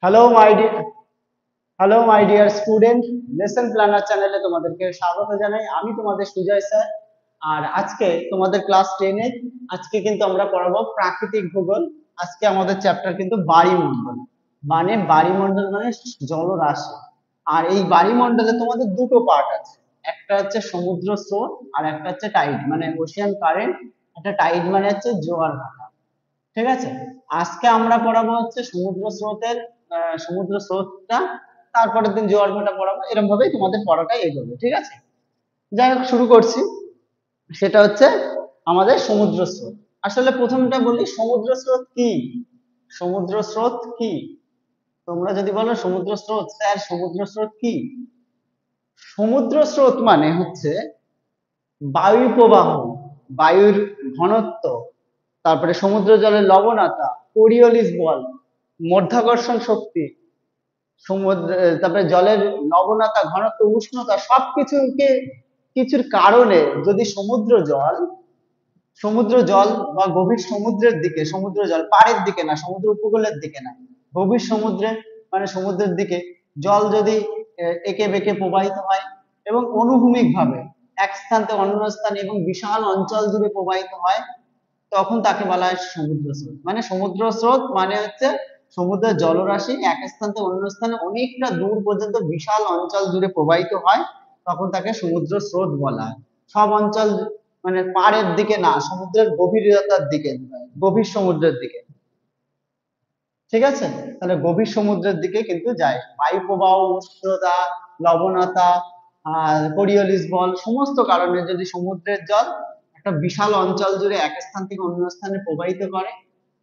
Hello my dear hello my dear student, lesson planner চ্যানেলে তোমাদেরকে স্বাগত জানাই। আমি তোমাদের সুজয় স্যার। আর আজকে তোমাদের ক্লাস 10 আজকে কিন্তু আমরা পড়াবো প্রাকৃতিক ভূগোল। আজকে আমাদের চ্যাপ্টার কিন্তু বায়ুমণ্ডল। মানে বায়ুমণ্ডল মানে জলরাশি। আর এই বায়ুমণ্ডলে তোমাদের দুটো পার্ট আছে, একটা হচ্ছে সমুদ্র স্রোত আর একটা হচ্ছে টাইড মানে ওশিয়ান কারেন্ট। একটা টাইড মানে হচ্ছে জোয়ার ভাটা। ঠিক আছে, আজকে আমরা পড়াবো হচ্ছে সমুদ্র স্রোতের সমুদ্র স্রোতটা, তারপরের দিন জোয়ার ভাটা পড়াবো। এরকম ভাবেই তোমাদের পড়াটা এগোবে, ঠিক আছে? যাই হোক, শুরু করছি। সেটা হচ্ছে আমাদের সমুদ্র স্রোত। আসলে প্রথমটা বলি, সমুদ্র স্রোত কি? সমুদ্র স্রোত কি? তোমরা যদি বলো সমুদ্র স্রোত, স্যার সমুদ্র স্রোত কি? সমুদ্র স্রোত মানে হচ্ছে বায়ু প্রবাহ, বায়ুর ঘনত্ব, তারপরে সমুদ্র জলের লবণতা, কোরিওলিস বল, মাধ্যাকর্ষণ শক্তি, সমুদ্র, তারপরে জলের লবণতা, ঘনত্ব, উষ্ণতা, সবকিছুকে কিছুর কারণে যদি সমুদ্র জল বা গভীর সমুদ্রের দিকে, সমুদ্র জল পাড়ের দিকে না, সমুদ্র উপকূলের দিকে না, গভীর সমুদ্রে মানে সমুদ্রের দিকে জল যদি এঁকে বেঁকে প্রবাহিত হয় এবং অনুভূমিক ভাবে এক স্থান থেকে অন্য স্থানে এবং বিশাল অঞ্চল জুড়ে প্রবাহিত হয়, তখন তাকে বলা হয় সমুদ্র স্রোত। মানে সমুদ্র স্রোত মানে হচ্ছে সমুদ্রের জলরাশি এক স্থান থেকে অন্য স্থানে অনেকটা দূর পর্যন্ত বিশাল অঞ্চল জুড়ে প্রবাহিত হয়, তখন তাকে সমুদ্র স্রোত বলা হয়। সব অঞ্চল মানে পাড়ের দিকে না, সমুদ্রের গভীরতার দিকে, গভীর সমুদ্রের দিকে। ঠিক আছে, তাহলে গভীর সমুদ্রের দিকে কিন্তু যায়। বায়ু প্রবাহ, উষ্ণতা, লবণতা, কোরিওলিস বল, সমস্ত কারণে যদি সমুদ্রের জল একটা বিশাল অঞ্চল জুড়ে এক স্থান থেকে অন্য স্থানে প্রবাহিত করে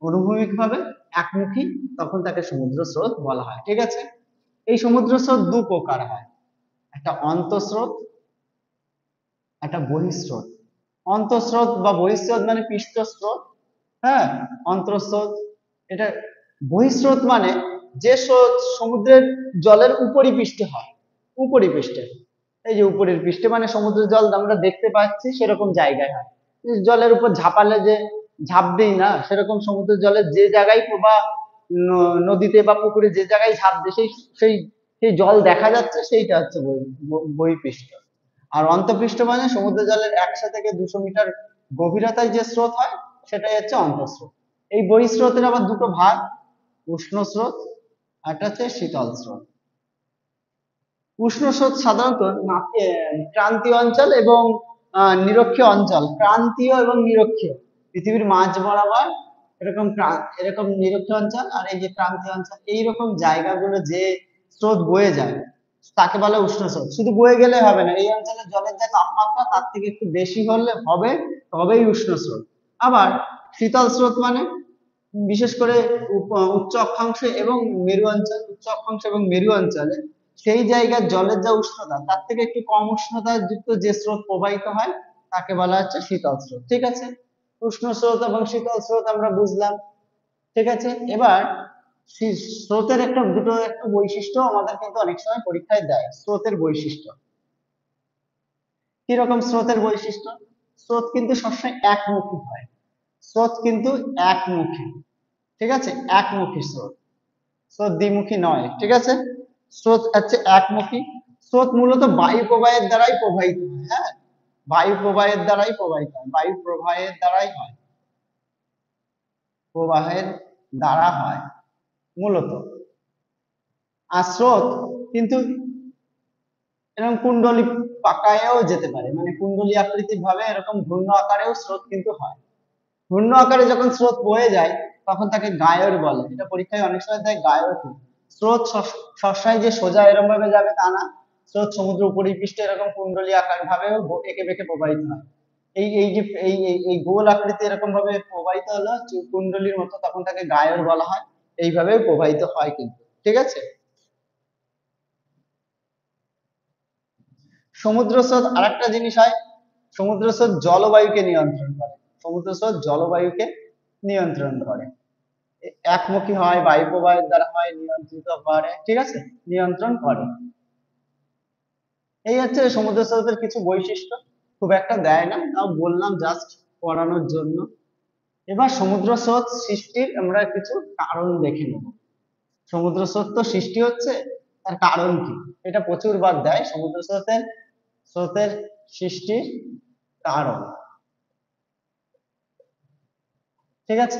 অনুভূমিক ভাবে একমুখী, তখন তাকে সমুদ্র স্রোত বলা হয়। ঠিক আছে, এই সমুদ্র স্রোত দু প্রকার হয়, একটা অন্তঃস্রোত, একটা বহিঃস্রোত। অন্তঃস্রোত বা বহিঃস্রোত মানে পৃষ্ঠ স্রোত। হ্যাঁ, অন্তঃস্রোত এটা। বহিঃস্রোত মানে যে স্রোত সমুদ্রের জলের উপরিপৃষ্ঠে হয়, উপরিপৃষ্ঠে। এই যে উপরের পৃষ্ঠে মানে সমুদ্রের জল আমরা দেখতে পাচ্ছি সেরকম জায়গায় হয়। জলের উপর ঝাঁপালে যে ঝাঁপ দিই না, সেরকম সমুদ্রের জলের যে জায়গায় বা নদীতে বা পুকুরে যে জায়গায় ঝাঁপ দিই সেই সেই সেই জল দেখা যাচ্ছে, সেইটা হচ্ছে বহিঃপৃষ্ঠ। আর অন্তঃপৃষ্ঠ মানে সমুদ্র জলের 100 থেকে 200 মিটার গভীরতায় যে স্রোত হয়, সেটাই হচ্ছে অন্তঃস্রোত। এই বহিঃস্রোতের আবার দুটো ভাগ, উষ্ণ স্রোত আর একটা হচ্ছে শীতল স্রোত। উষ্ণ স্রোত সাধারণত ক্রান্তীয় অঞ্চল এবং নিরক্ষীয় অঞ্চল, ক্রান্তীয় এবং নিরক্ষীয়, পৃথিবীর মাঝ বরাবর এরকম এরকম নিরক্ষীয় অঞ্চল আর এই যে ক্রান্তীয় অঞ্চল, এইরকম জায়গাগুলো যে স্রোত বয়ে যায় তাকে বলে উষ্ণ স্রোত। শুধু বয়ে গেলে হবে না, এই অঞ্চলের জলের যে তাপমাত্রা তার থেকে একটু বেশি হলে হবে, তবেই উষ্ণ স্রোত। আবার শীতল স্রোত মানে বিশেষ করে উচ্চ অক্ষাংশ এবং মেরু অঞ্চল, উচ্চ অক্ষাংশ এবং মেরু অঞ্চলে সেই জায়গার জলের যা উষ্ণতা তার থেকে একটু কম উষ্ণতা যুক্ত যে স্রোত প্রবাহিত হয় তাকে বলা হচ্ছে শীতল স্রোত। ঠিক আছে, উষ্ণ স্রোত এবং শীতল স্রোত আমরা বুঝলাম। ঠিক আছে, এবার স্রোতের একটা বৈশিষ্ট্য আমাদের কিন্তু অনেক সময় পরীক্ষায় দেয়, স্রোতের বৈশিষ্ট্য। কিরকম স্রোতের বৈশিষ্ট্য? স্রোত কিন্তু সবসময় একমুখী হয়, স্রোত কিন্তু একমুখী। ঠিক আছে, একমুখী স্রোত, স্রোত দ্বিমুখী নয়। ঠিক আছে, স্রোত হচ্ছে একমুখী। স্রোত মূলত বায়ু প্রবাহের দ্বারাই প্রবাহিত হয়। হ্যাঁ, বায়ু প্রবাহের দ্বারাই প্রবাহিত হয়, বায়ু প্রবাহের দ্বারাই হয়, প্রবাহের দ্বারা হয় মূলত। আর স্রোত কিন্তু এরকম কুণ্ডলী পাকায়েও যেতে পারে, মানে কুণ্ডলী আকৃতিক ভাবে এরকম ঘূর্ণ আকারেও স্রোত কিন্তু হয়। ঘূর্ণ আকারে যখন স্রোত বয়ে যায় তখন তাকে গায়র বলে। এটা পরীক্ষায় অনেক সময় দেয় গায়র কি। স্রোত সবসময় যে সোজা এরকম ভাবে যাবে তা না, স্রোত সমুদ্র উপরিপৃষ্ঠে এরকম কুণ্ডলী আকার ভাবেও এঁকে বেঁকে প্রবাহিত হয়। এই এই যে এই এই এই গোল আকৃতি এরকম ভাবে প্রবাহিত হলো কুণ্ডলীর মতো, তখন তাকে গায়র বলা হয়। এইভাবেও প্রবাহিত হয় কিন্তু। ঠিক আছে, সমুদ্র স্রোত আরেকটা জিনিস হয়, সমুদ্র স্রোত জলবায়ুকে নিয়ন্ত্রণ করে, সমুদ্র স্রোত জলবায়ুকে নিয়ন্ত্রণ করে। একমুখী হয়, বায়ু প্রবাহের দ্বারা হয়, নিয়ন্ত্রিত করে। ঠিক আছে, নিয়ন্ত্রণ করে। এই হচ্ছে সমুদ্র স্রোতের কিছু বৈশিষ্ট্য, খুব একটা দেয় না, তাও বললাম জাস্ট পড়ানোর জন্য। এবার সমুদ্র স্রোত সৃষ্টির আমরা কিছু কারণ দেখে নেব। সমুদ্র স্রোত তো সৃষ্টি হচ্ছে, তার কারণ কি? এটা প্রচুরবার দেয়, সমুদ্র স্রোতের স্রোতের সৃষ্টির কারণ। ঠিক আছে,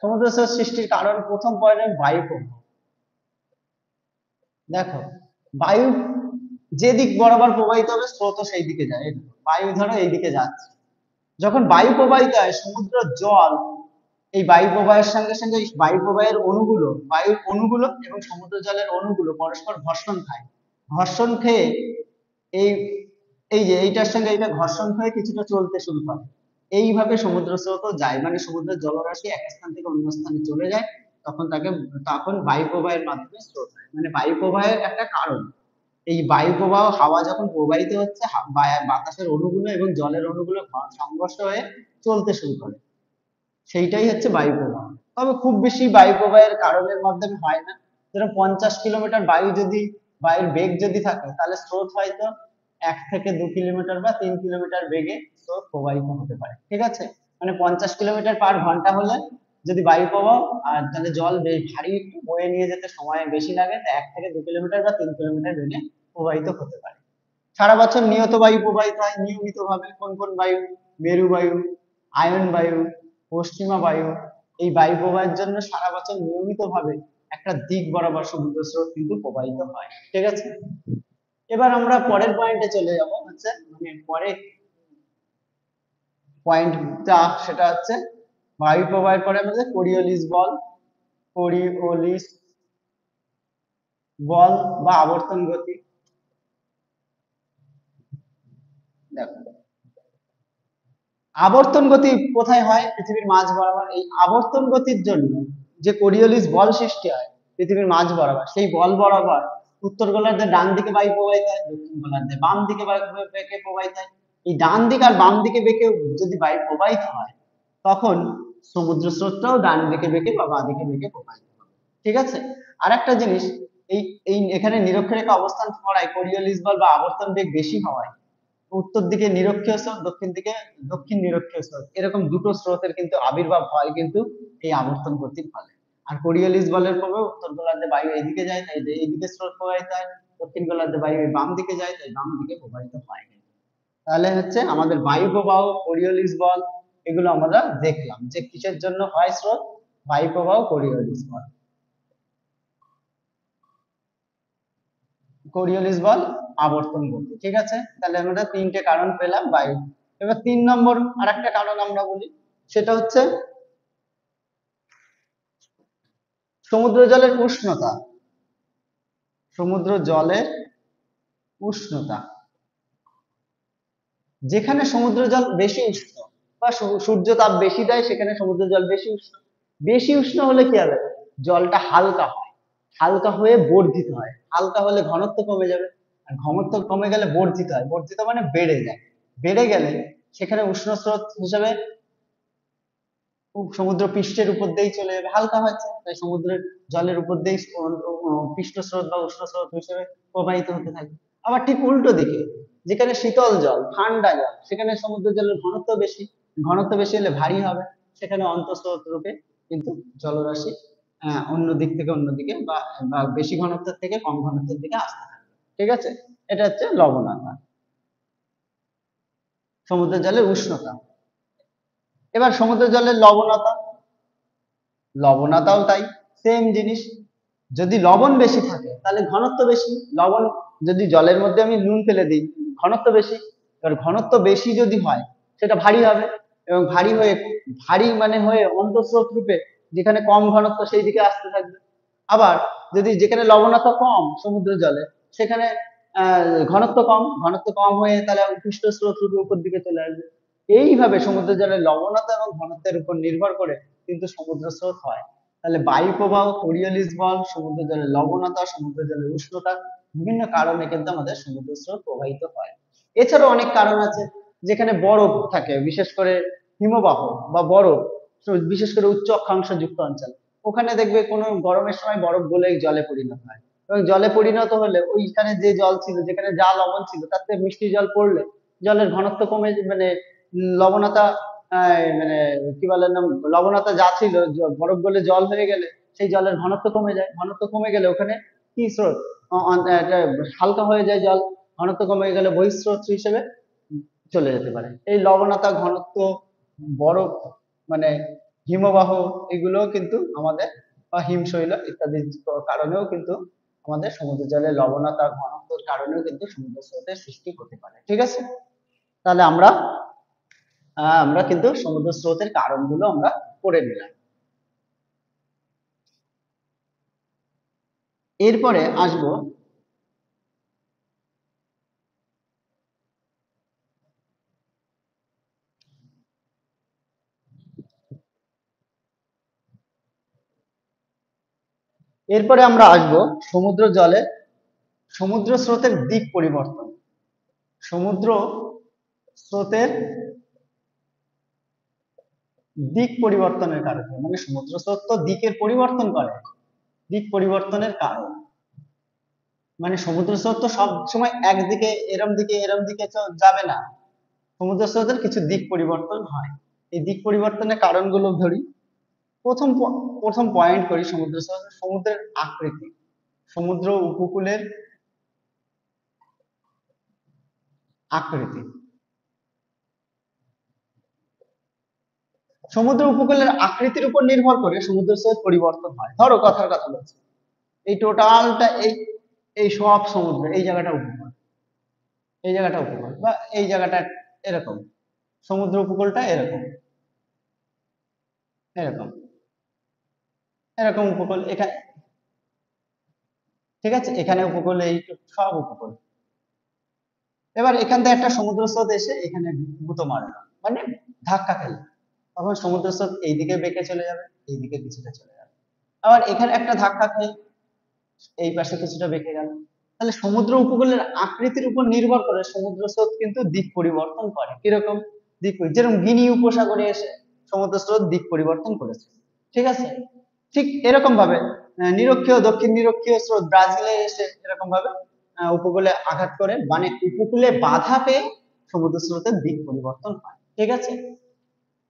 সমুদ্র স্রোত সৃষ্টির কারণ প্রথম পয়েন্ট বায়ু প্রবাহ। দেখো, বায়ু যে দিক বরাবর প্রবাহিত হবে স্রোতও সেই দিকে যায়। এই দেখো, বায়ু ধরো এই দিকে যাচ্ছে, যখন বায়ু প্রবাহিত হয় সমুদ্র জল এই বায়ু প্রবাহের সঙ্গে সঙ্গে এই বায়ু প্রবাহের অণুগুলো, বায়ুর অণুগুলো এবং সমুদ্র জলের অণুগুলো পরস্পর ঘর্ষণ খায়। ঘর্ষণ খেয়ে এই এই যে এইটার সঙ্গে এটা ঘর্ষণ হয়ে কিছুটা চলতে শুরু করে। এইভাবে সমুদ্র স্রোতও যায়, মানে সমুদ্রের জলরাশি এক স্থান থেকে অন্য স্থানে চলে যায়, তখন বায়ু প্রবাহের মাধ্যমে স্রোত হয়, মানে বায়ু প্রবাহের একটা কারণ। এই বায়ু প্রবাহ, হাওয়া যখন প্রবাহিত হচ্ছে, বাতাসের অণুগুলো এবং জলের অণুগুলো সংঘর্ষ হয়ে চলতে শুরু করে, সেইটাই হচ্ছে বায়ু প্রবাহ। তবে খুব বেশি বায়ু প্রবাহের কারণের মাধ্যমে হয় না। যেরকম 50 কিলোমিটার বায়ুর বেগ যদি থাকে, তাহলে স্রোত হয়তো 1 থেকে 2 কিলোমিটার বা 3 কিলোমিটার বেগে স্রোত প্রবাহিত হতে পারে। ঠিক আছে, মানে 50 কিলোমিটার/ঘন্টা হলে যদি বায়ু প্রবাহ, আর তাহলে জল বেশ ভারী একটু বয়ে নিয়ে যেতে সময় বেশি লাগে, 1 থেকে 2 কিলোমিটার বা 3 কিলোমিটার বেগে প্রবাহিত হতে পারে। সারা বছর নিয়ত বায়ু প্রবাহিত হয় নিয়মিত ভাবে। কোন কোন বায়ু? মেরু বায়ু, আয়ন বায়ু, পশ্চিমা বায়ু। এই বায়ু প্রবাহের জন্য সারা বছর নিয়মিত ভাবে একটা দিক বরাবর সমুদ্র স্রোত কিন্তু প্রবাহিত হয়। ঠিক আছে, এবার আমরা পরের পয়েন্টে চলে যাব, হচ্ছে মানে পরের পয়েন্টটা, সেটা হচ্ছে বায়ু প্রবাহের পরে আমাদের কোরিওলিস বল, কোরিওলিস বল বা আবর্তন গতি। দেখো, আবর্তন গতি কোথায় হয়? পৃথিবীর মাঝ বরাবর। এই আবর্তন গতির জন্য যে কোরিওলিস বল সৃষ্টি হয় পৃথিবীর মাঝ বরাবর, সেই বল বরাবর উত্তর গোলার্ধের ডান দিকে বায়ু প্রবাহিত হয়, দক্ষিণ গোলার্ধের বাম দিকে বায়ু বেঁকে প্রবাহিত হয়। এই ডান দিক আর বাম দিকে বেঁকে যদি বায়ু প্রবাহিত হয়, তখন সমুদ্র স্রোতটাও ডান দিকে বেঁকে বা বাঁ দিকে বেঁকে প্রবাহিত হবে। ঠিক আছে, আর একটা জিনিস, এই এই এখানে নিরক্ষরেখা অবস্থান করায় কোরিওলিস বল বা আবর্তন বেগ বেশি হওয়ায় উত্তর দিকে নিরক্ষীয় স্রোত, দক্ষিণ নিরক্ষীয় স্রোত, এরকম দুটো স্রোতের কিন্তু আবির্ভাব হয় কিন্তু এই আবর্তন গতির ফলে। আর কোরিওলিস বলের প্রভাবে উত্তর গোলার্ধে বায়ু এদিকে যায়, তাই এইদিকে স্রোত প্রবাহিত হয়। দক্ষিণ গোলার্ধে বায়ু বাম দিকে যায়, তাই বাম দিকে প্রবাহিত হয়। তাহলে হচ্ছে আমাদের বায়ু প্রবাহ, কোরিওলিস বল, এগুলো আমরা দেখলাম যে কিসের জন্য হয় স্রোত। বায়ু প্রবাহ, কোরিওলিস বল, কোরিওলিস বল, আবর্তন গতি। ঠিক আছে, তাহলে আমরা তিনটে কারণ পেলাম বায়ু। এবার 3 নম্বর আর একটা কারণ আমরা বলি, সেটা হচ্ছে সমুদ্র জলের উষ্ণতা। সমুদ্র জলের উষ্ণতা, যেখানে সমুদ্র জল বেশি উষ্ণ বা সূর্য তাপ বেশি দেয়, সেখানে সমুদ্র জল বেশি উষ্ণ। বেশি উষ্ণ হলে কি হবে? জলটা হালকা হয়, হালকা হয়ে বর্ধিত হয়। হালকা হলে ঘনত্ব কমে যাবে, আর ঘনত্ব কমে গেলে বর্ধিত হয়। বর্ধিত মানে বেড়ে যায়। বেড়ে গেলে সেখানে উষ্ণ স্রোত হিসেবে সমুদ্র পৃষ্ঠের উপর দিয়েই চলে যাবে, হালকা হচ্ছে তাই সমুদ্রের জলের উপর দিয়েই পৃষ্ঠ স্রোত বা উষ্ণ স্রোত হিসেবে প্রবাহিত হতে থাকে। আবার ঠিক উল্টো দিকে, যেখানে শীতল জল, ঠান্ডা জল, সেখানে সমুদ্র জলের ঘনত্ব বেশি। ঘনত্ব বেশি হলে ভারী হবে, সেখানে অন্তঃস্রোত রূপে কিন্তু জলরাশি অন্য দিক থেকে অন্যদিকে বা বেশি ঘনত্বের থেকে কম ঘনত্বের দিকে আসতে থাকবে। ঠিক আছে, এটা হচ্ছে লবণাক্ত সমুদ্রের জলের উষ্ণতা। এবার সমুদ্র জলের লবণতা, লবণতাও তাই, সেম জিনিস। যদি লবণ বেশি থাকে তাহলে ঘনত্ব বেশি। লবণ, যদি জলের মধ্যে আমি নুন ফেলে দিই, ঘনত্ব বেশি। এবার ঘনত্ব বেশি যদি হয়, সেটা ভারী হবে, এবং ভারী মানে হয়ে অন্তঃস্রোত রূপে যেখানে কম ঘনত্ব সেই দিকে আসতে থাকবে। আবার যদি যেখানে লবণতা কম সমুদ্র জলে, সেখানে ঘনত্ব কম হয়ে তাহলে পৃষ্ঠ স্রোত রূপে উপর দিকে চলে আসবে। এইভাবে সমুদ্র জলের লবণতা এবং ঘনত্বের উপর নির্ভর করে কিন্তু সমুদ্র স্রোত হয়। তাহলে বায়ু প্রবাহ, কোরিওলিস বল, সমুদ্র জলের লবণতা, সমুদ্র জলের উষ্ণতা, বিভিন্ন কারণে কিন্তু আমাদের সমুদ্র স্রোত প্রবাহিত হয়। এছাড়াও অনেক কারণ আছে, যেখানে বরফ থাকে, বিশেষ করে হিমবাহ বা বরফ, বিশেষ করে উচ্চ অক্ষাংশ যুক্ত অঞ্চল, ওখানে দেখবে কোনো গরমের সময় বরফ গলে জলে পরিণত হয়, এবং জলে পরিণত হলে ওইখানে যে জল ছিল, যেখানে যা লবণ ছিল, তার থেকে মিষ্টি জল পড়লে জলের ঘনত্ব কমে, মানে লবণতা মানে কি বলে না, লবণতা যা ছিল বরফ গলে জল হয়ে গেলে সেই জলের ঘনত্ব কমে যায়, ঘনত্ব কমে গেলে ওখানে কি স্রোত, একটা হালকা হয়ে যায় জল, ঘনত্ব কমে গেলে বহিঃস্রোত হিসেবে চলে যেতে পারে। এই লবণতা ঘনত্ব, বরফ মানে হিমবাহ, এগুলো কিন্তু আমাদের বা হিমশৈল ইত্যাদির কারণেও কিন্তু আমাদের সমুদ্র জলের লবণতা ঘনত্বের কারণেও কিন্তু সমুদ্র স্রোতের সৃষ্টি হতে পারে। ঠিক আছে, তাহলে আমরা কিন্তু সমুদ্র স্রোতের কারণগুলো আমরা পড়ে নিলাম। এরপরে আসবো এরপরে আমরা আসবো সমুদ্র জলে সমুদ্র স্রোতের দিক পরিবর্তন। সমুদ্র স্রোতের দিক পরিবর্তনের কারণে, মানে সমুদ্র স্রোত তো দিকের পরিবর্তন করে, দিক পরিবর্তনের কারণ মানে সমুদ্র স্রোত তো সব সময় একদিকে এরম দিকে এরম দিকে যাবে না, সমুদ্র স্রোতের কিছু দিক পরিবর্তন হয়। এই দিক পরিবর্তনের কারণগুলো ধরি। প্রথম পয়েন্ট করি সমুদ্র স্রোত, সমুদ্রের আকৃতি, সমুদ্র উপকূলের আকৃতি। সমুদ্র উপকূলের আকৃতির উপর নির্ভর করে সমুদ্র স্রোত পরিবর্তন হয়। ধরো কথার কথা বলছি, এই টোটালটা এই এই সব সমুদ্র, এই জায়গাটা উপকূল, এই জায়গাটা উপকূল বা এই জায়গাটা এরকম, সমুদ্র উপকূলটা এরকম এরকম এরকম উপকূল এখানে, ঠিক আছে, এখানে উপকূল, এই সব উপকূল। এবার এখান থেকে একটা সমুদ্র স্রোত এসে এখানে গুঁতো মারলো, মানে ধাক্কা খেলো, তখন সমুদ্র স্রোত এইদিকে বেঁকে চলে যাবে, এইদিকে কিছুটা চলে যাবে। আবার এখানে একটা ধাক্কা খেয়ে এই পাশে কিছুটা বেঁকে গেল। তাহলে সমুদ্র উপকূলের আকৃতির উপর নির্ভর করে সমুদ্র স্রোত কিন্তু দিক পরিবর্তন করে। কিরকম যেরকম গিনি উপসাগরে এসে সমুদ্র স্রোত দিক পরিবর্তন করেছে। ঠিক আছে, ঠিক এরকম ভাবে নিরক্ষীয় দক্ষিণ নিরক্ষীয় স্রোত ব্রাজিলে এসে এরকম ভাবে উপকূলে আঘাত করে, মানে উপকূলে বাধা পেয়ে সমুদ্র স্রোতের দিক পরিবর্তন হয়। ঠিক আছে,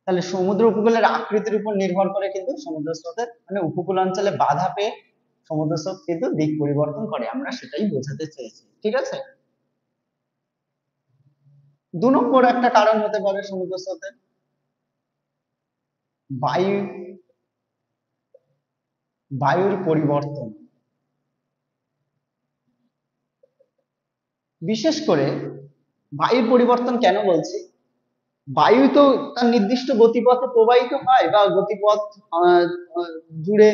তাহলে সমুদ্র উপকূলের আকৃতির উপর নির্ভর করে কিন্তু সমুদ্র স্রোতের, মানে উপকূল অঞ্চলে বাধা পেয়ে সমুদ্র স্রোত কিন্তু দিক পরিবর্তন করে, আমরা সেটাই বোঝাতে চেয়েছি। ঠিক আছে, 2 নম্বর একটা কারণ হতে পারে সমুদ্র স্রোতের বায়ু, বায়ুর পরিবর্তন। বিশেষ করে বায়ুর পরিবর্তন কেন বলছি, বায়ু তো তার নির্দিষ্ট গতিপথে প্রবাহিত হয় বা গতিপথ আহ, আহ, জুড়ে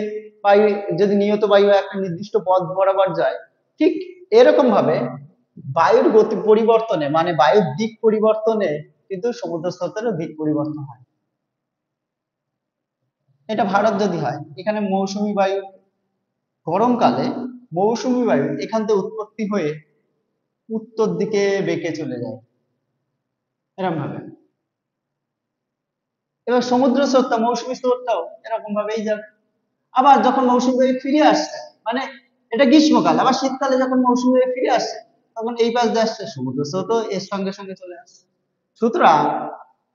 বায়ু, যদি নিয়ত বায়ু একটা নির্দিষ্ট পথ বরাবর যায়, ঠিক এরকম ভাবে বায়ুর গতি পরিবর্তনে, মানে বায়ুর দিক পরিবর্তনে কিন্তু সমুদ্র স্রোতেরও দিক পরিবর্তন হয়। এটা ভারত যদি হয়, এখানে মৌসুমী বায়ু, গরমকালে মৌসুমী বায়ু এখান থেকে উৎপত্তি হয়ে উত্তর দিকে বেঁকে চলে যায় এরকম ভাবে। এবার সমুদ্র স্রোতটা, মৌসুমী স্রোতটাও এরকম ভাবেই যাবে। আবার যখন মৌসুমী বায়ু ফিরে আসছে, মানে এটা গ্রীষ্মকাল, আবার শীতকালে যখন মৌসুমী বায়ু ফিরে আসছে, তখন এই পাশ দিয়ে আসছে, সমুদ্র স্রোতও এর সঙ্গে সঙ্গে চলে আসছে। সুতরাং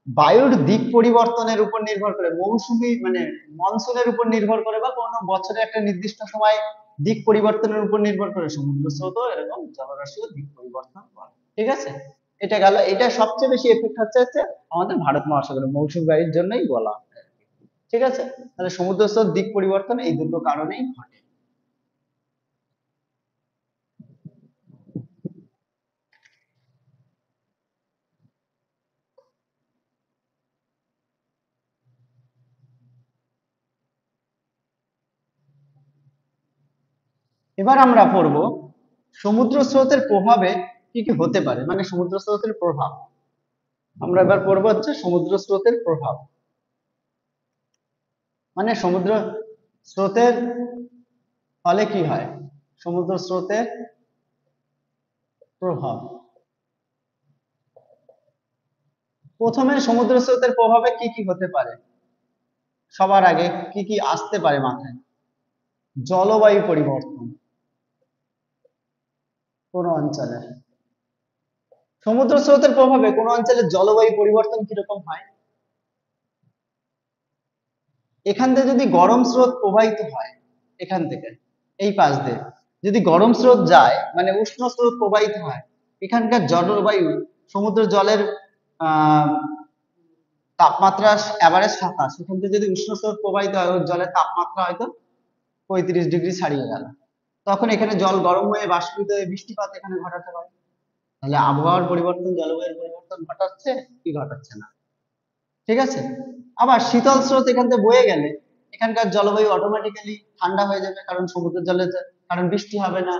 বায়ুর দিক পরিবর্তনের উপর নির্ভর করে মৌসুমী, মানে মনসুনের উপর নির্ভর করে বা কোনো বছরে একটা নির্দিষ্ট সময় দিক পরিবর্তনের উপর নির্ভর করে সমুদ্র স্রোতও এরকম জলরাশিও দিক পরিবর্তন করে। ঠিক আছে, এটা গেল, এটা সবচেয়ে বেশি এফেক্ট হচ্ছে আমাদের ভারত মহাসাগরে মৌসুমী বায়ুর জন্যই বলা হয়। ঠিক আছে, তাহলে সমুদ্র স্রোত দিক পরিবর্তন এই দুটো কারণেই ঘটে। এবার আমরা পড়ব সমুদ্র স্রোতের প্রভাবে কি কি হতে পারে, মানে সমুদ্র স্রোতের প্রভাব। আমরা এবার পড়বো হচ্ছে সমুদ্র স্রোতের প্রভাব, মানে সমুদ্র স্রোতের ফলে কি হয়, সমুদ্র স্রোতের প্রভাব। প্রথমে সমুদ্র স্রোতের প্রভাবে কি কি হতে পারে, সবার আগে কি কি আসতে পারে মাথায়, জলবায়ু পরিবর্তন। কোন অঞ্চলে সমুদ্র স্রোতের প্রভাবে কোন অঞ্চলের জলবায়ু পরিবর্তন কিরকম হয়, এখান থেকে যদি গরম স্রোত প্রবাহিত হয়, এখান থেকে এই পাশ দিয়ে যদি গরম স্রোত যায় মানে উষ্ণ স্রোত প্রবাহিত হয়, এখানকার জলবায়ু, সমুদ্র জলের আহ তাপমাত্রা এভারেজ 27, সেখান থেকে যদি উষ্ণ স্রোত প্রবাহিত হয়, ওই জলের তাপমাত্রা হয়তো 35 ডিগ্রি ছাড়িয়ে গেল, তখন এখানে জল গরম হয়ে বাষ্পীভূত হয়ে বৃষ্টিপাত এখানে ঘটাতে পারে। তাহলে আবহাওয়ার পরিবর্তন, জলবায়ুর পরিবর্তন ঘটাচ্ছে কি ঘটাচ্ছে না? ঠিক আছে। আবার শীতল স্রোত এখান থেকে বয়ে গেলে এখানকার জলবায়ু অটোমেটিক্যালি ঠান্ডা হয়ে যাবে, কারণ সমুদ্রের জলে কারণ বৃষ্টি হবে না,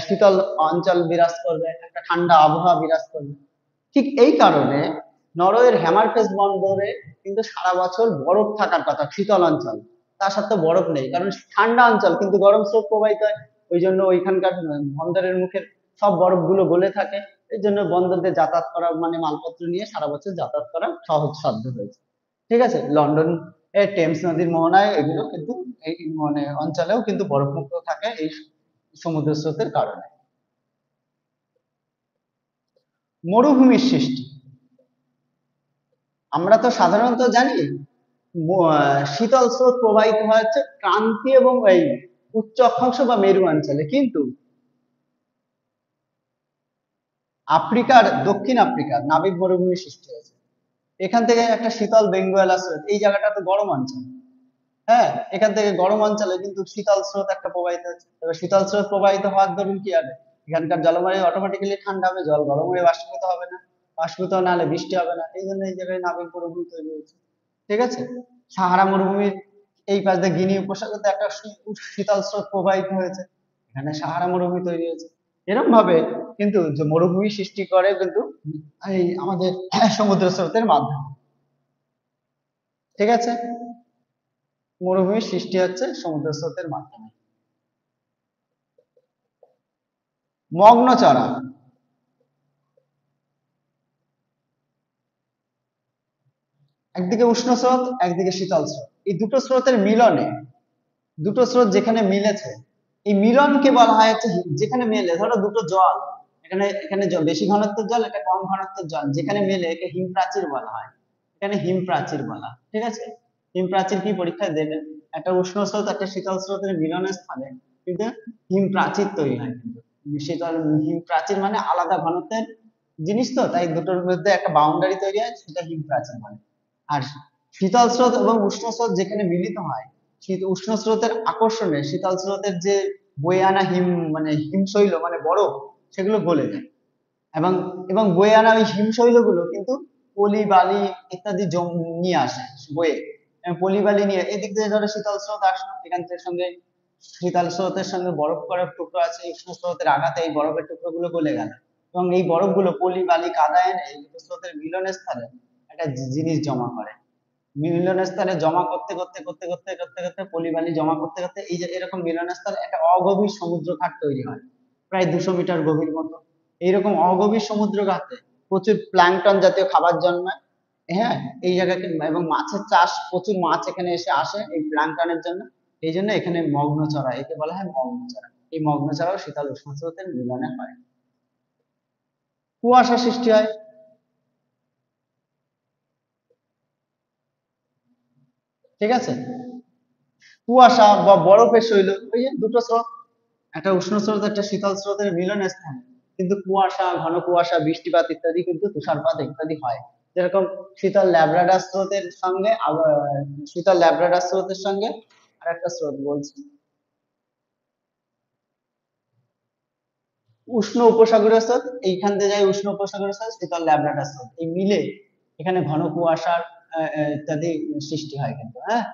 শীতল অঞ্চল বিরাজ করবে, একটা ঠান্ডা আবহাওয়া বিরাজ করবে। ঠিক এই কারণে নরওয়ের হ্যামারফেস্ট বন্দরে কিন্তু সারা বছর বরফ থাকার কথা, শীতল অঞ্চল, তা সত্ত্বেও বরফ নেই, কারণ ঠান্ডা অঞ্চল কিন্তু গরম স্রোত প্রবাহিত হয়। ওই জন্য ওইখানকার বন্দরের মুখের সব বরফ গুলো গলে থাকে। এই জন্য বন্দর দিয়ে যাতায়াত করা মানে মালপত্র নিয়ে সারা বছর যাতায়াত করা সহজসাধ্য হয়েছে। ঠিক আছে। লন্ডন এর টেমস নদীর মোহনায় এগুলো কিন্তু এই মানে অঞ্চলেও কিন্তু বরফমুক্ত থাকে এই সমুদ্র স্রোতের কারণে। মরুভূমির সৃষ্টি আমরা তো সাধারণত জানি শীতল স্রোত প্রবাহিত হয় হচ্ছে ক্রান্তীয় এবং এই উচ্চ অক্ষাংশ বা মেরু অঞ্চলে, কিন্তু দক্ষিণ আফ্রিকার নাবিক মরুভূমি সৃষ্টি হয়েছে। এখান থেকে একটা শীতল বেঙ্গুয়েলা স্রোত, এই জায়গাটা তো গরম অঞ্চল, হ্যাঁ, এখান থেকে গরম অঞ্চলে কিন্তু শীতল স্রোত একটা প্রবাহিত হচ্ছে। এবার শীতল স্রোত প্রবাহিত হওয়ার দরুন কি হবে, এখানকার জলবায়ু অটোমেটিক্যালি ঠান্ডা হবে, জল গরম হয়ে বাষ্পীভূত হবে না, বাষ্পীভূত না হলে বৃষ্টি হবে না, এই জন্য এই জায়গায় নাবিক মরুভূমি তৈরি হয়েছে। ঠিক আছে। সাহারা মরুভূমির এই পাশ দিয়ে গিনি উপসাগর দিয়ে একটা শীতল স্রোত প্রবাহিত হয়েছে, এখানে সাহারা মরুভূমি তৈরি হয়েছে। এরকম ভাবে কিন্তু যে মরুভূমি সৃষ্টি করে কিন্তু এই আমাদের সমুদ্র স্রোতের মাধ্যমে। ঠিক আছে। মরুভূমির সৃষ্টি হচ্ছে সমুদ্র স্রোতের মাধ্যমে। মগ্ন চড়া, একদিকে উষ্ণ স্রোত একদিকে শীতল স্রোত, এই দুটো স্রোতের মিলনে, দুটো স্রোত যেখানে মিলেছে, এই মিলনকে বলা হয় হচ্ছে যেখানে মেলে, ধরো দুটো জল, এখানে এখানে বেশি ঘনত্বের জল, এটা কম ঘনত্বের জল, যেখানে মেলে একে হিম প্রাচীর বলা হয়, এখানে হিম প্রাচীর বলা। ঠিক আছে। হিম প্রাচীর কি পরীক্ষায় দেবেন, একটা উষ্ণ স্রোত একটা শীতল স্রোতের মিলনের স্থানে কিন্তু হিম প্রাচীর তৈরি হয়। কিন্তু শীতল হিম প্রাচীর মানে আলাদা ঘনত্বের জিনিস, তো তাই দুটোর মধ্যে একটা বাউন্ডারি তৈরি হয়, সেটা হিম প্রাচীর বলে। আর শীতল স্রোত এবং উষ্ণ স্রোত যেখানে মিলিত হয়, শীত উষ্ণ স্রোতের আকর্ষণে শীতল স্রোতের যে বয়ে আনা হিম মানে হিমশৈল মানে বরফ, সেগুলো গলে যায়, এবং এবং বয়ে আনা ওই হিমশৈল গুলো কিন্তু পলি বালি ইত্যাদি নিয়ে আসে বয়ে, পলি বালি নিয়ে এদিক দিয়ে ধরো শীতল স্রোত আসলো, এখান থেকে সঙ্গে শীতল স্রোতের সঙ্গে বরফ করার টুকরো আছে, উষ্ণ স্রোতের আঘাতে এই বরফের টুকরো গুলো গলে গেল, এবং এই বরফ গুলো পলি বালি কাদা এনে এই দুটো স্রোতের মিলনের স্থানে একটা জিনিস জমা করে। মিলনস্থলে জমা করতে করতে করতে করতে করতে করতে পলিবালি জমা করতে করতে এই যে এরকম মিলনস্থলে একটা অগভীর সমুদ্র ঘাট তৈরি হয়, প্রায় 200 মিটার গভীর মতো। এইরকম অগভীর সমুদ্র ঘাটে প্রচুর প্ল্যাংটন জাতীয় খাবার জন্মায়। হ্যাঁ, এই জায়গাতে এবং মাছের চাষ, প্রচুর মাছ এখানে এসে আসে এই প্ল্যাংটনের জন্য। এই জন্য এখানে মগ্ন চড়া, একে বলা হয় মগ্ন চড়া। এই মগ্ন চড়াও শীতল উষ্ণ স্রোতের মিলনে হয়। কুয়াশা সৃষ্টি হয়। ঠিক আছে। কুয়াশা বা বরফের শৈল, ওই যে দুটো স্রোত, একটা উষ্ণ স্রোত একটা শীতল স্রোতের মিলন স্থানে কিন্তু কুয়াশা, ঘন কুয়াশা, বৃষ্টিপাত ইত্যাদি কিন্তু তুষারপাত ইত্যাদি হয়। যেরকম শীতল ল্যাব্রাডার স্রোতের সঙ্গে শীতল ল্যাব্রাডার স্রোতের সঙ্গে আর একটা স্রোত বলছি, উষ্ণ উপসাগরীয় স্রোত, এইখান দিয়ে যায় উষ্ণ উপসাগরীয় স্রোত, শীতল ল্যাব্রাডার স্রোত, এই মিলে এখানে ঘন কুয়াশার ইত্যাদি সৃষ্টি হয় কিন্তু, হ্যাঁ,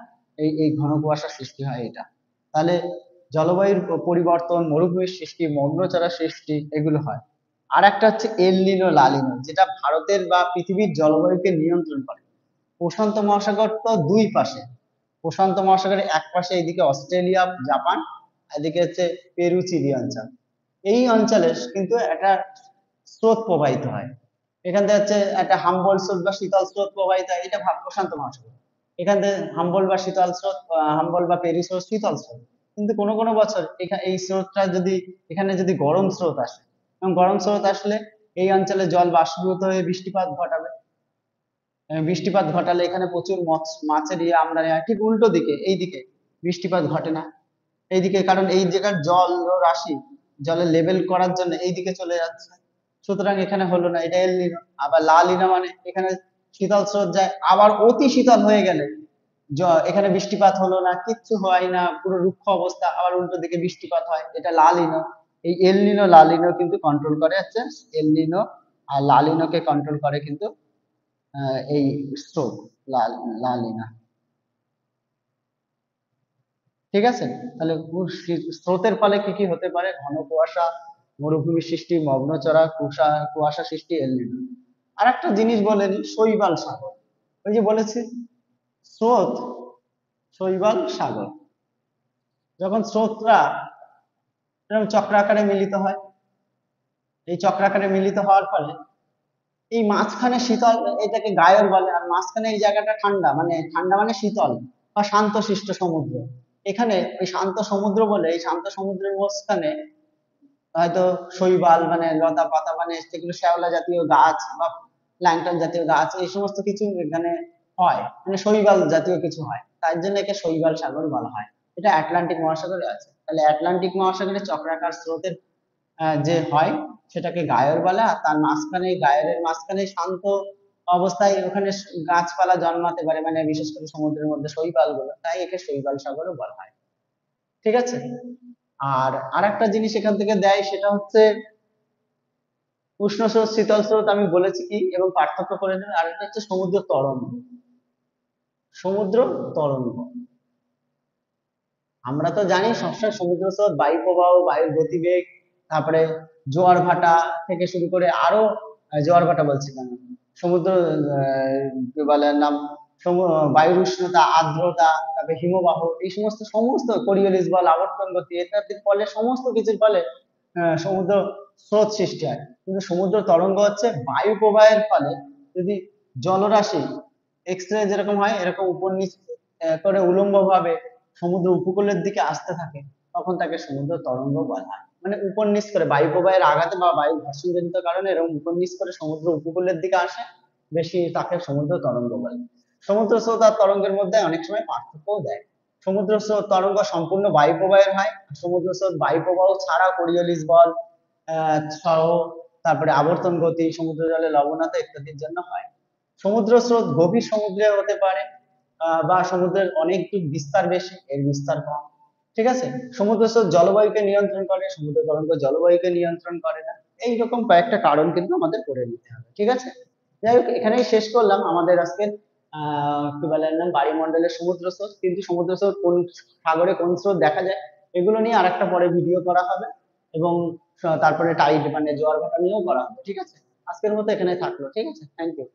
এই এই ঘন কুয়াশার সৃষ্টি হয় এটা। তাহলে জলবায়ুর পরিবর্তন, মরুভূমির সৃষ্টি, মগ্নচড়া সৃষ্টি, এগুলো হয়। আর একটা হচ্ছে এল নিনো লা নিনো, যেটা ভারতের বা পৃথিবীর জলবায়ুকে নিয়ন্ত্রণ করে। প্রশান্ত মহাসাগর তো দুই পাশে, প্রশান্ত মহাসাগরের এক পাশে এইদিকে অস্ট্রেলিয়া জাপান, এদিকে হচ্ছে পেরু চিলি অঞ্চল, এই অঞ্চলে কিন্তু একটা স্রোত প্রবাহিত হয়। এখান থেকে হচ্ছে একটা হাম্বল স্রোত বা শীতল স্রোত প্রবাহিত হয়, এটা প্রশান্ত মহাসাগর। এখান থেকে হাম্বল বা শীতল স্রোত, হাম্বল বা পেরি স্রোত শীতল স্রোত। কিন্তু কোনো কোনো বছর এখানে এই স্রোতটা যদি, এখানে যদি গরম স্রোত আসে, এবং গরম স্রোত আসলে এই অঞ্চলে জল বাষ্পীভূত হয়ে বৃষ্টিপাত ঘটাবে। বৃষ্টিপাত ঘটালে এখানে প্রচুর মাছের আমদানি হয়, ঠিক উল্টো দিকে এই দিকে বৃষ্টিপাত ঘটে না এইদিকে, কারণ এই জায়গার জল রাশি জলের লেভেল করার জন্য এইদিকে চলে যাচ্ছে, সুতরাং এখানে হলো না, এটা এল নিনো। আবার লা লিনা মানে এখানে শীতল স্রোত যায়, আবার অতি শীতল হয়ে গেলে এখানে বৃষ্টিপাত হলো না, কিচ্ছু হয় না, পুরো রুক্ষ অবস্থা, আবার উল্টো দিকে বৃষ্টিপাত হয়, এটা লা লিনো। এই এল নিনো লা লিনো কিন্তু কন্ট্রোল করে হচ্ছে এল নিনো, আর লা লিনোকে কন্ট্রোল করে কিন্তু এই স্রোত, লা লা লিনা। ঠিক আছে, তাহলে স্রোতের ফলে কি কি হতে পারে? ঘন কুয়াশা, মরুভূমি সৃষ্টি, মগ্নচড়া, কুয়াশা সৃষ্টি, এলনিনো। আর একটা জিনিস বলেন, শৈবাল সাগর। ওই যে বলেছি স্রোত, শৈবাল সাগর, যখন স্রোতরা এরকম চক্রাকারে মিলিত হয়, এই চক্রাকারে মিলিত হওয়ার ফলে এই মাঝখানে শীতল, এটাকে গায়র বলে, আর মাঝখানে এই জায়গাটা ঠান্ডা, মানে ঠান্ডা মানে শীতল বা শান্তশিষ্ট সমুদ্র। এখানে ওই শান্ত সমুদ্র বলে, এই শান্ত সমুদ্রের মাঝখানে হয়তো শৈবাল মানে লতা পাতা মানে যেগুলো শ্যাওলা জাতীয় গাছ বা প্ল্যাংটন জাতীয় গাছ, এই সমস্ত কিছু এখানে হয়, মানে শৈবাল জাতীয় কিছু হয়, তার জন্য একে শৈবাল সাগর বলা হয়। এটা আটলান্টিক মহাসাগরে আছে। তাহলে আটলান্টিক মহাসাগরে চক্রাকার স্রোতের যে হয় সেটাকে গায়র বলে, আর তার মাঝখানে, গায়রের মাঝখানে শান্ত অবস্থায় ওখানে গাছপালা জন্মাতে পারে, মানে বিশেষ করে সমুদ্রের মধ্যে শৈবাল গুলো, তাই একে শৈবাল সাগরও বলা হয়। ঠিক আছে, আর আরেকটা জিনিস এখান থেকে দেয়, সেটা হচ্ছে উষ্ণ স্রোত, শীতল স্রোত আমি বলেছি কি, এবং পার্থক্য করে নেবে। আরেকটা হচ্ছে সমুদ্র তরঙ্গ। সমুদ্র তরঙ্গ আমরা তো জানি সবসময় সমুদ্র স্রোত, বায়ু প্রবাহ, বায়ুর গতিবেগ, তারপরে জোয়ার ভাটা থেকে শুরু করে আরো জোয়ার ভাটা বলছি কেন, সমুদ্র কি বলে নাম, বায়ুর উষ্ণতা, আর্দ্রতা, তারপরে হিমবাহ, এই সমস্ত সমস্ত কোরিওলিস বল, আবর্তন গতি ইত্যাদির ফলে, সমস্ত কিছুর ফলে সমুদ্র স্রোত সৃষ্টি হয়। কিন্তু সমুদ্র তরঙ্গ হচ্ছে বায়ু প্রবাহের ফলে, যদি জলরাশি এক্স রে যেরকম হয় এরকম উপর নিচ করে উলম্ব ভাবে সমুদ্র উপকূলের দিকে আসতে থাকে, তখন তাকে সমুদ্র তরঙ্গ বলা হয়। মানে উপর নিচ করে বায়ু প্রবাহের আঘাতে বা বায়ু ঘর্ষণ জনিত কারণে এরকম উপর নিচ করে সমুদ্র উপকূলের দিকে আসে বেশি, তাকে সমুদ্র তরঙ্গ বলে। সমুদ্র স্রোত আর তরঙ্গের মধ্যে অনেক সময় পার্থক্যও দেয়। সমুদ্র স্রোত তরঙ্গ সম্পূর্ণ বায়ু প্রবাহের হয়, সমুদ্র স্রোত বায়ু প্রবাহ ছাড়া কোরিওলিস বল সহ, তারপরে আবর্তন গতি, সমুদ্র জলে লবণাক্ত ইত্যাদির জন্য হয়। সমুদ্র স্রোত গভীর সমুদ্রে হতে পারে, বা সমুদ্রের অনেক বিস্তার বেশি, এর বিস্তার কম। ঠিক আছে, সমুদ্র স্রোত জলবায়ুকে নিয়ন্ত্রণ করে, সমুদ্র তরঙ্গ জলবায়ুকে নিয়ন্ত্রণ করে না। এইরকম কয়েকটা কারণ কিন্তু আমাদের করে নিতে হবে। ঠিক আছে, যাই হোক এখানেই শেষ করলাম আমাদের আজকের কি বলে নাম, বায়ুমণ্ডলের সমুদ্র স্রোত। কিন্তু সমুদ্র স্রোত কোন সাগরে কোন স্রোত দেখা যায় এগুলো নিয়ে আরেকটা পরে ভিডিও করা হবে, এবং তারপরে টাইড মানে জোয়ার ভাটা নিয়েও করা হবে। ঠিক আছে, আজকের মতো এখানে থাকলো। ঠিক আছে, থ্যাংক ইউ।